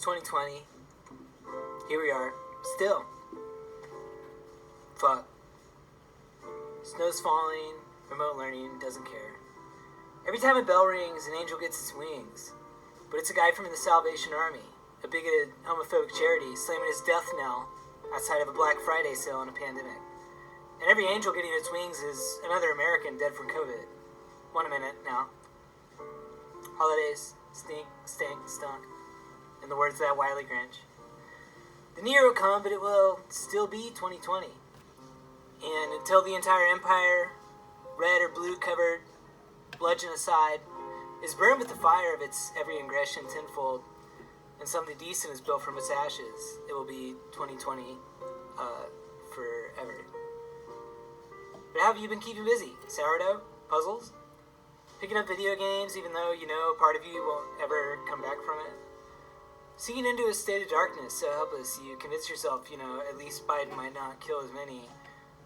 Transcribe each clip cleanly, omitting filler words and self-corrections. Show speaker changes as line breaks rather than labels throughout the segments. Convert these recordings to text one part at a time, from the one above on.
It's 2020. Here we are. Still. Fuck. Snow's falling. Remote learning doesn't care. Every time a bell rings, an angel gets its wings. But it's a guy from the Salvation Army, a bigoted, homophobic charity, slamming his death knell outside of a Black Friday sale in a pandemic. And every angel getting its wings is another American dead from COVID. 1 minute now. Holidays stink, stink, stunk. In the words of that wily Grinch. The new year will come, but it will still be 2020. And until the entire empire, red or blue covered, bludgeon aside, is burned with the fire of its every ingression tenfold, and something decent is built from its ashes, it will be 2020 forever. But how have you been keeping busy? Sourdough? Puzzles? Picking up video games even though you know part of you won't ever come back from it? Sinking into a state of darkness so helpless you convince yourself, at least Biden might not kill as many.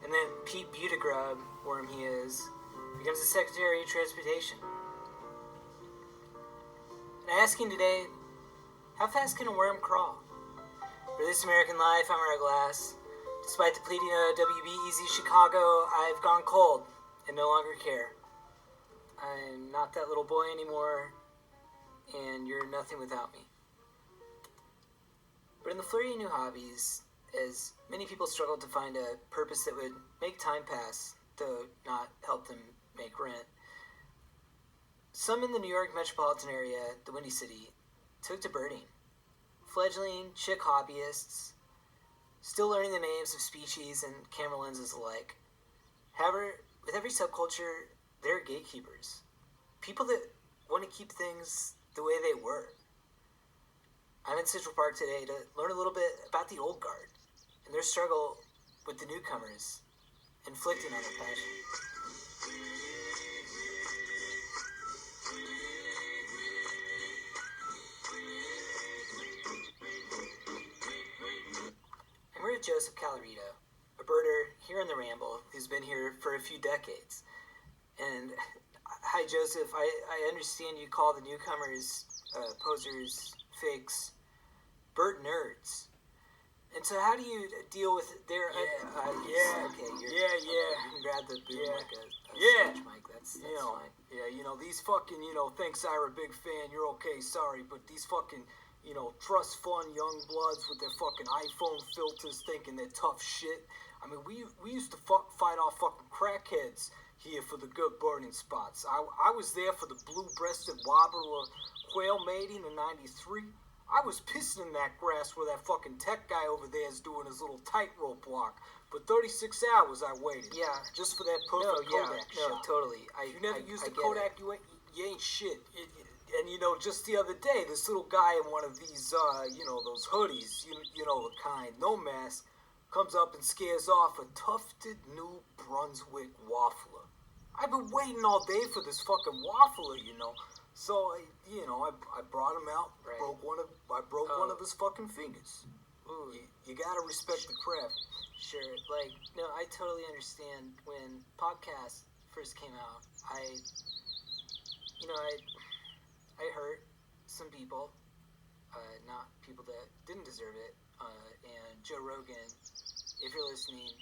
And then Pete Buttigieg, worm he is, becomes the Secretary of Transportation. And I ask him today, how fast can a worm crawl? For This American Life, I'm Ira Glass. Despite depleting WBEZ Chicago, I've gone cold and no longer care. I'm not that little boy anymore, and you're nothing without me. But in the flurry of new hobbies, as many people struggle to find a purpose that would make time pass, though not help them make rent, some in the New York metropolitan area, the Windy City, took to birding. Fledgling chick hobbyists, still learning the names of species and camera lenses alike. However, with every subculture, there are gatekeepers. People that want to keep things the way they were. I'm in Central Park today to learn a little bit about the old guard and their struggle with the newcomers, inflicting on their passion. I'm here with Joseph Calorito, a birder here in the Ramble who's been here for a few decades. And hi, Joseph. I understand you call the newcomers posers, fakes, bird nerds. And so how do you deal with their... Okay, you can grab the boom like a Scotch mic. That's fine.
Yeah, these fucking, thanks Ira, big fan, you're okay, sorry, but these fucking, trust fund young bloods with their fucking iPhone filters thinking they're tough shit. I mean, we used to fight off fucking crackheads here for the good burning spots. I was there for the blue-breasted wobbler quail mating in 93. I was pissing in that grass where that fucking tech guy over there is doing his little tightrope walk. For 36 hours I waited.
Yeah.
Just for that perfect Kodak shot.
No, totally.
If you never used a Kodak, you ain't shit. And just the other day, this little guy in one of these, those hoodies, you know the kind, no mask, comes up and scares off a tufted New Brunswick waffler. I've been waiting all day for this fucking waffler, So I brought him out.
Right.
I broke one of his fucking fingers.
Ooh.
You gotta respect the craft.
Sure. I totally understand. When podcasts first came out, I hurt some people, not people that didn't deserve it. And Joe Rogan, if you're listening,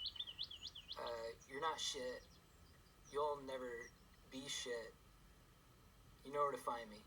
you're not shit. You'll never be shit. You know where to find me.